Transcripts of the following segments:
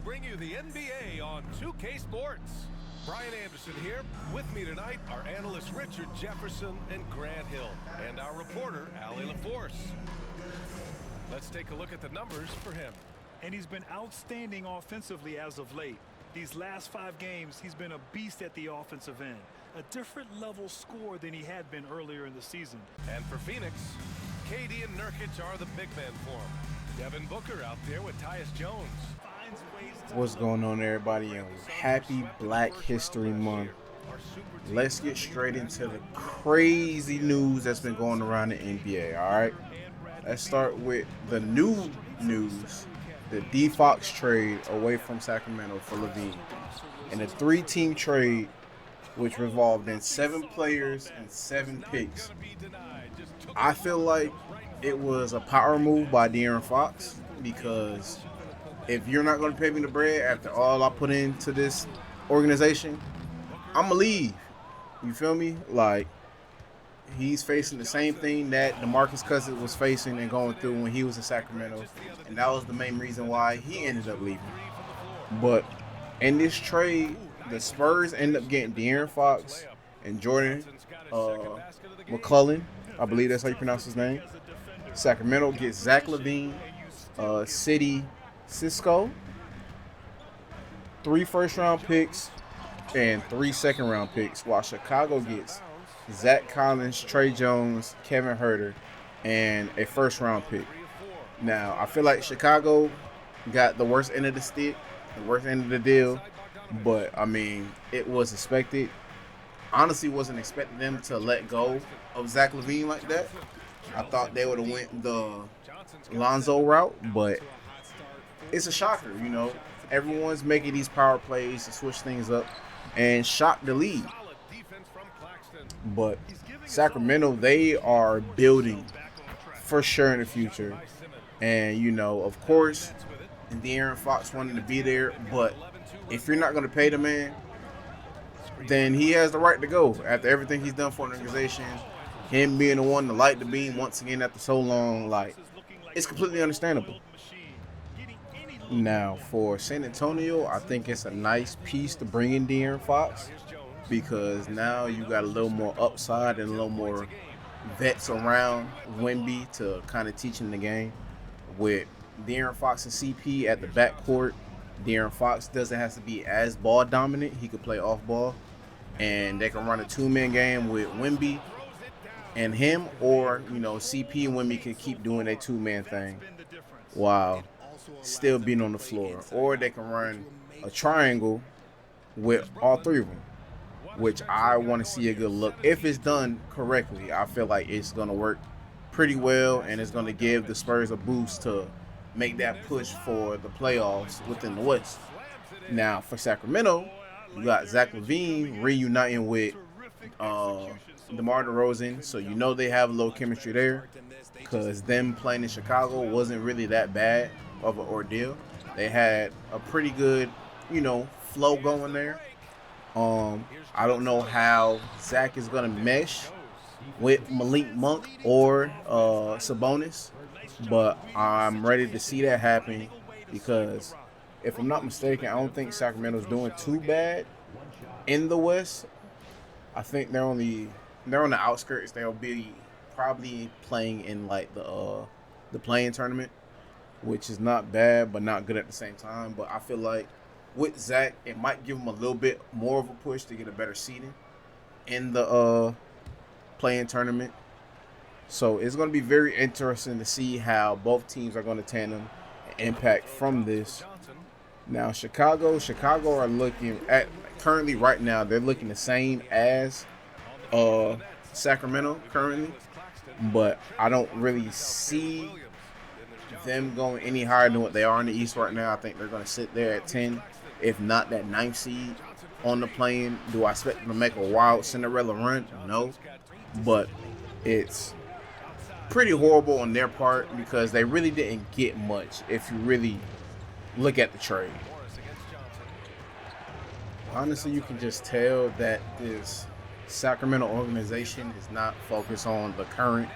bring you the NBA on 2K Sports. Brian Anderson here. With me tonight are analysts Richard Jefferson and Grant Hill, and our reporter, Allie LaForce. Let's take a look at the numbers for him. And he's been outstanding offensively as of late. These last 5 games, he's been a beast at the offensive end. A different level score than he had been earlier in the season. And for Phoenix, KD and Nurkic are the big men for him. Devin Booker out there with Tyus Jones. What's going on, everybody, and happy Black History Month. Let's get straight into the crazy news that's been going around the NBA, all right? Let's start with the new news, the D-Fox trade away from Sacramento for Levine. And a 3-team trade which revolved in 7 players and 7 picks. I feel like it was a power move by De'Aaron Fox, because if you're not going to pay me the bread after all I put into this organization, I'm going to leave. You feel me? Like, he's facing the same thing that DeMarcus Cousins was facing and going through when he was in Sacramento, and that was the main reason why he ended up leaving. But in this trade, the Spurs end up getting De'Aaron Fox and Jordan McClellan. I believe that's how you pronounce his name. Sacramento gets Zach LaVine, City Cisco, 3 first-round picks, and 3 second-round picks, while Chicago gets Zach Collins, Trey Jones, Kevin Huerter, and a first-round pick. Now, I feel like Chicago got the worst end of the stick, the worst end of the deal, but, I mean, it was expected. Honestly, wasn't expecting them to let go of Zach LaVine like that. I thought they would have went the Lonzo route, but it's a shocker, you know. Everyone's making these power plays to switch things up and shock the league. But Sacramento, they are building for sure in the future. And, you know, of course, De'Aaron Fox wanted to be there, but if you're not going to pay the man, then he has the right to go after everything he's done for an organization. Him being the one to light the beam once again after so long, like, it's completely understandable. Now, for San Antonio, I think it's a nice piece to bring in De'Aaron Fox, because now you got a little more upside and a little more vets around Wemby to kind of teach him the game. With De'Aaron Fox and CP at the backcourt, De'Aaron Fox doesn't have to be as ball dominant. He could play off ball, and they can run a 2-man game with Wemby and him, or, you know, CP and Wemby can keep doing a 2-man thing while still being on the floor. Or they can run a triangle with all 3 of them, which I want to see a good look. If it's done correctly, I feel like it's going to work pretty well, and it's going to give the Spurs a boost to make that push for the playoffs within the West. Now, for Sacramento, you got Zach LaVine reuniting with DeMar DeRozan, so you know they have a little chemistry there, because them playing in Chicago wasn't really that bad of an ordeal. They had a pretty good, you know, flow going there. I don't know how Zach is going to mesh with Malik Monk or Sabonis, but I'm ready to see that happen, because if I'm not mistaken, I don't think Sacramento's doing too bad in the West. I think they're on the outskirts. They'll be probably playing in like the play-in tournament, which is not bad but not good at the same time. But I feel like with Zach, it might give him a little bit more of a push to get a better seeding in the play-in tournament. So it's going to be very interesting to see how both teams are going to tandem and impact from this. Now, Chicago are looking at currently right now, they're looking the same as Sacramento currently, but I don't really see them going any higher than what they are in the East right now. I think they're going to sit there at 10, if not that 9th seed on the play-in. Do I expect them to make a wild Cinderella run? No, but it's pretty horrible on their part, because they really didn't get much if you really look at the trade. Honestly, you can just tell that this Sacramento organization is not focused on the current.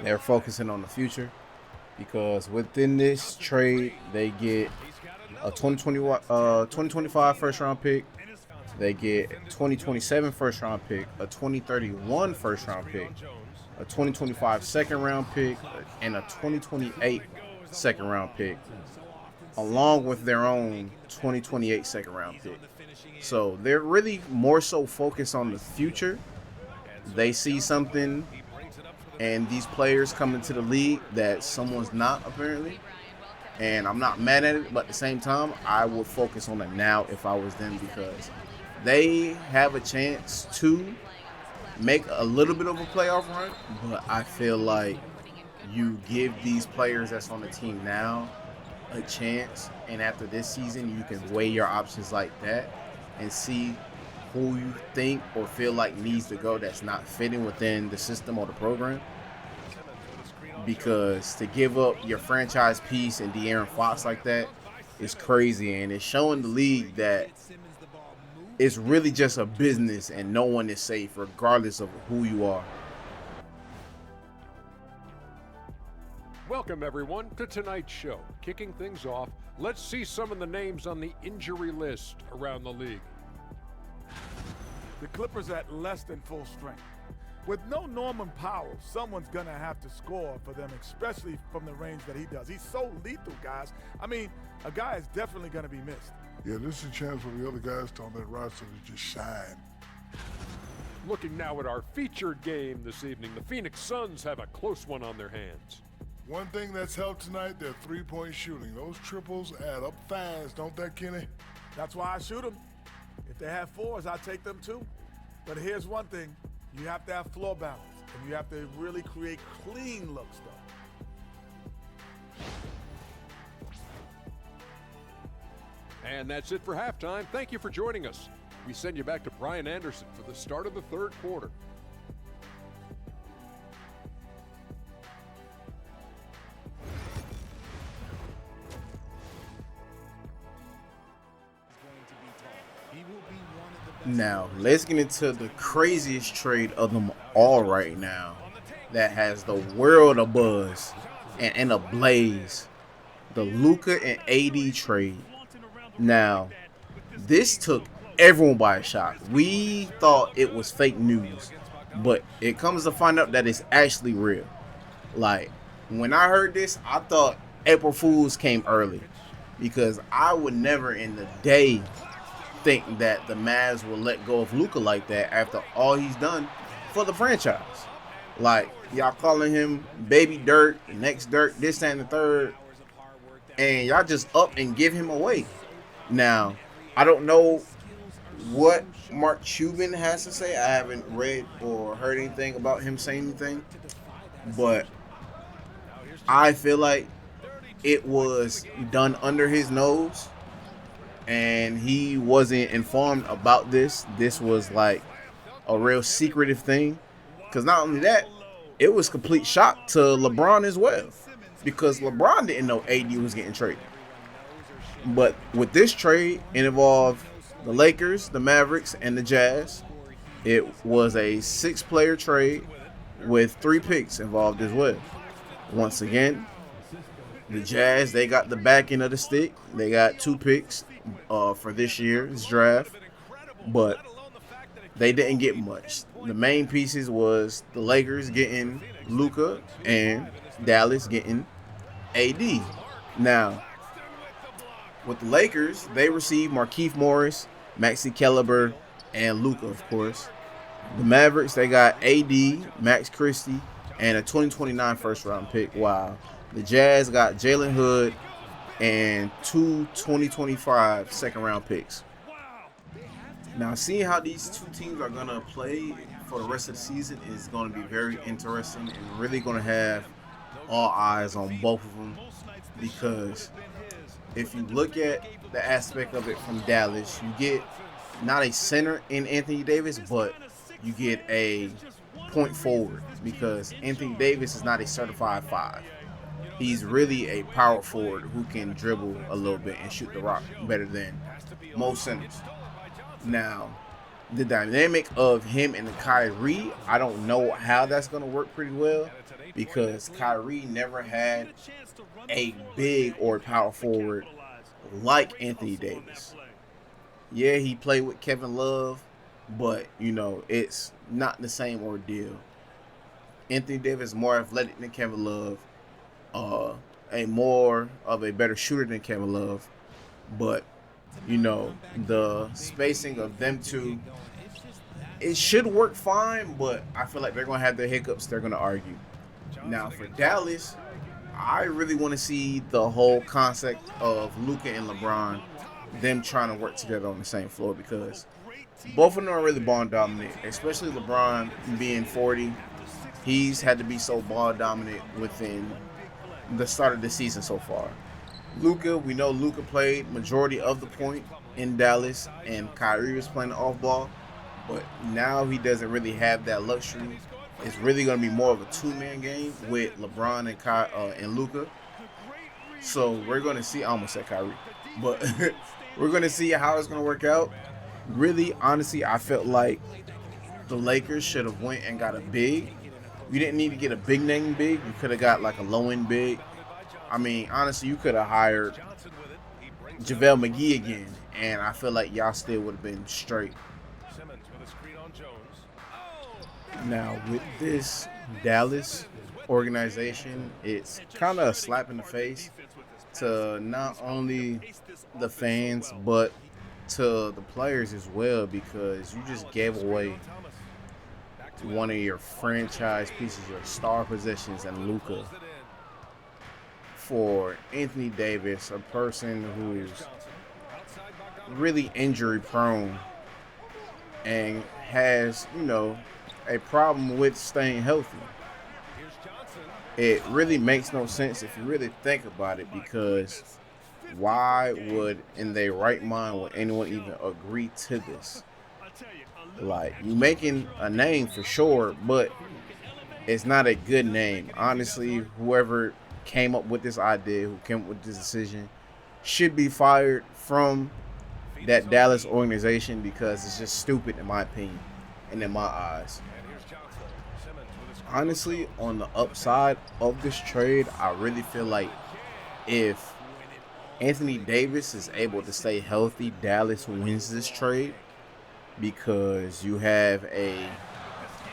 They're focusing on the future, because within this trade, they get a 2025 first round pick. They get 2027 first round pick, a 2031 first round pick, a 2025 second round pick, and a 2028 second round pick, along with their own 2028 second round pick. So they're really more so focused on the future. They see something and these players come into the league that someone's not, apparently. And I'm not mad at it, but at the same time, I would focus on it now if I was them, because they have a chance to make a little bit of a playoff run. But I feel like you give these players that's on the team now a chance, and after this season, you can weigh your options like that and see who you think or feel like needs to go that's not fitting within the system or the program. Because to give up your franchise piece and De'Aaron Fox like that is crazy, and it's showing the league that it's really just a business and no one is safe regardless of who you are. Welcome, everyone, to tonight's show. Kicking things off, let's see some of the names on the injury list around the league. The Clippers are at less than full strength. With no Norman Powell, someone's going to have to score for them, especially from the range that he does. He's so lethal, guys. I mean, a guy is definitely going to be missed. Yeah, this is a chance for the other guys on that roster to just shine. Looking now at our featured game this evening, the Phoenix Suns have a close one on their hands. One thing that's helped tonight, their three-point shooting. Those triples add up fast, don't that, Kenny? That's why I shoot them. If they have fours, I take them too. But here's one thing. You have to have floor balance, and you have to really create clean looks, though. And that's it for halftime. Thank you for joining us. We send you back to Brian Anderson for the start of the third quarter. Now, let's get into the craziest trade of them all right now that has the world abuzz and ablaze. The Luka and AD trade. Now, this took everyone by a shock. We thought it was fake news, but it comes to find out that it's actually real. Like, when I heard this, I thought April Fools came early, because I would never in the day think that the Mavs will let go of Luka like that after all he's done for the franchise. Like, y'all calling him Baby Dirt, next Dirt, this, that, and the third, and y'all just up and give him away. Now, I don't know what Mark Cuban has to say. I haven't read or heard anything about him saying anything, but I feel like it was done under his nose, and he wasn't informed about this. This was like a real secretive thing, because not only that, it was complete shock to LeBron as well, because LeBron didn't know AD was getting traded. But with this trade, it involved the Lakers, the Mavericks, and the Jazz. It was a 6-player trade with 3 picks involved as well. Once again, the Jazz, they got the back end of the stick. They got 2 picks for this year's draft, but they didn't get much. The main pieces was the Lakers getting Luka and Dallas getting AD. Now, with the Lakers, they received Markieff Morris, Maxi Kleber, and Luka, of course. The Mavericks, they got AD, Max Christie, and a 2029 first-round pick. Wow. The Jazz got Jalen Hood and 2 2025 second-round picks. Now, seeing how these two teams are going to play for the rest of the season is going to be very interesting, and really going to have all eyes on both of them, because if you look at the aspect of it from Dallas, you get not a center in Anthony Davis, but you get a point forward, because Anthony Davis is not a certified 5. He's really a power forward who can dribble a little bit and shoot the rock better than most centers. Now, the dynamic of him and Kyrie, I don't know how that's going to work pretty well, because Kyrie never had a big or power forward like Anthony Davis. Yeah, he played with Kevin Love, but, you know, it's not the same ordeal. Anthony Davis is more athletic than Kevin Love, more of a better shooter than Kevin Love, but, you know, the spacing of them two, it should work fine, but I feel like they're going to have their hiccups. They're going to argue. Now, for Dallas, I really want to see the whole concept of Luka and LeBron, them trying to work together on the same floor, because both of them are really ball dominant, especially LeBron being 40. He's had to be so ball dominant within the start of the season so far. Luka, we know Luka played majority of the point in Dallas, and Kyrie was playing the off ball, but now he doesn't really have that luxury. It's really going to be more of a two-man game with LeBron and Luka. So we're going to see, I almost said Kyrie, but we're going to see how it's going to work out. Really, honestly, I felt like the Lakers should have went and got a big. You didn't need to get a big name big. You could have got like a low-end big. I mean, honestly, you could have hired JaVale McGee again, and I feel like y'all still would have been straight. Now, with this Dallas organization, it's kind of a slap in the face to not only the fans, but to the players as well, because you just gave away one of your franchise pieces, your star possessions, and Luka, for Anthony Davis, a person who's really injury prone and has, you know, a problem with staying healthy. It really makes no sense if you really think about it, because why would, in their right mind, would anyone even agree to this? Like, you making a name for sure, but it's not a good name. Honestly, whoever came up with this idea, who came up with this decision, should be fired from that Dallas organization, because it's just stupid in my opinion and in my eyes. Honestly, on the upside of this trade, I really feel like if Anthony Davis is able to stay healthy, Dallas wins this trade, because you have a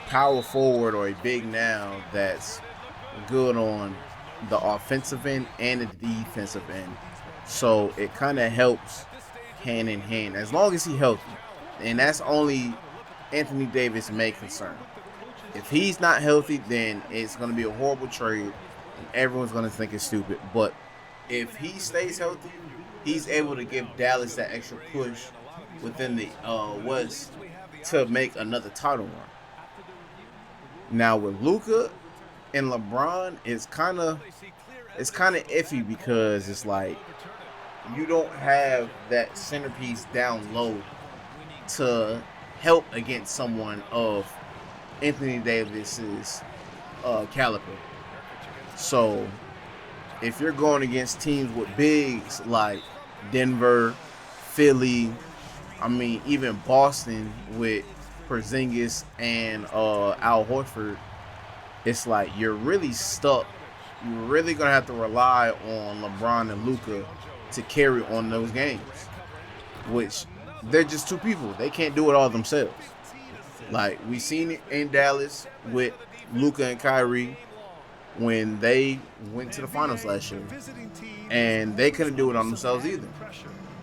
power forward or a big now that's good on the offensive end and the defensive end. So it kind of helps hand in hand, as long as he's healthy. And that's only Anthony Davis' main concern. If he's not healthy, then it's going to be a horrible trade, and everyone's going to think it's stupid. But if he stays healthy, he's able to give Dallas that extra push within the West to make another title run. Now with Luka and LeBron, it's kind of iffy, because it's like you don't have that centerpiece down low to help against someone of Anthony Davis's caliber. So if you're going against teams with bigs like Denver, Philly, I mean even Boston with Porzingis and Al Horford, it's like you're really stuck. You're really gonna have to rely on LeBron and Luka to carry on those games, which they're just two people. They can't do it all themselves. Like, we seen it in Dallas with Luka and Kyrie when they went to the finals last year, and they couldn't do it on themselves either.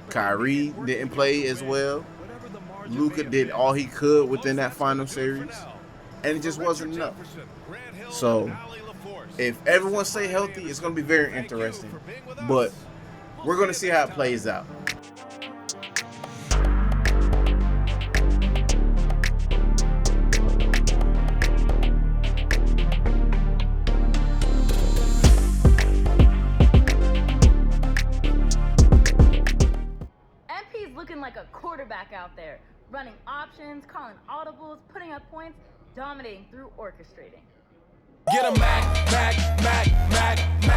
Kyrie didn't play as well. Luka did all he could within that final series, and it just wasn't enough. So if everyone stay healthy, it's going to be very interesting, but we're going to see how it plays out. Looking like a quarterback out there, running options, calling audibles, putting up points, dominating through orchestrating. Get a Mac, Mac, Mac, Mac, Mac.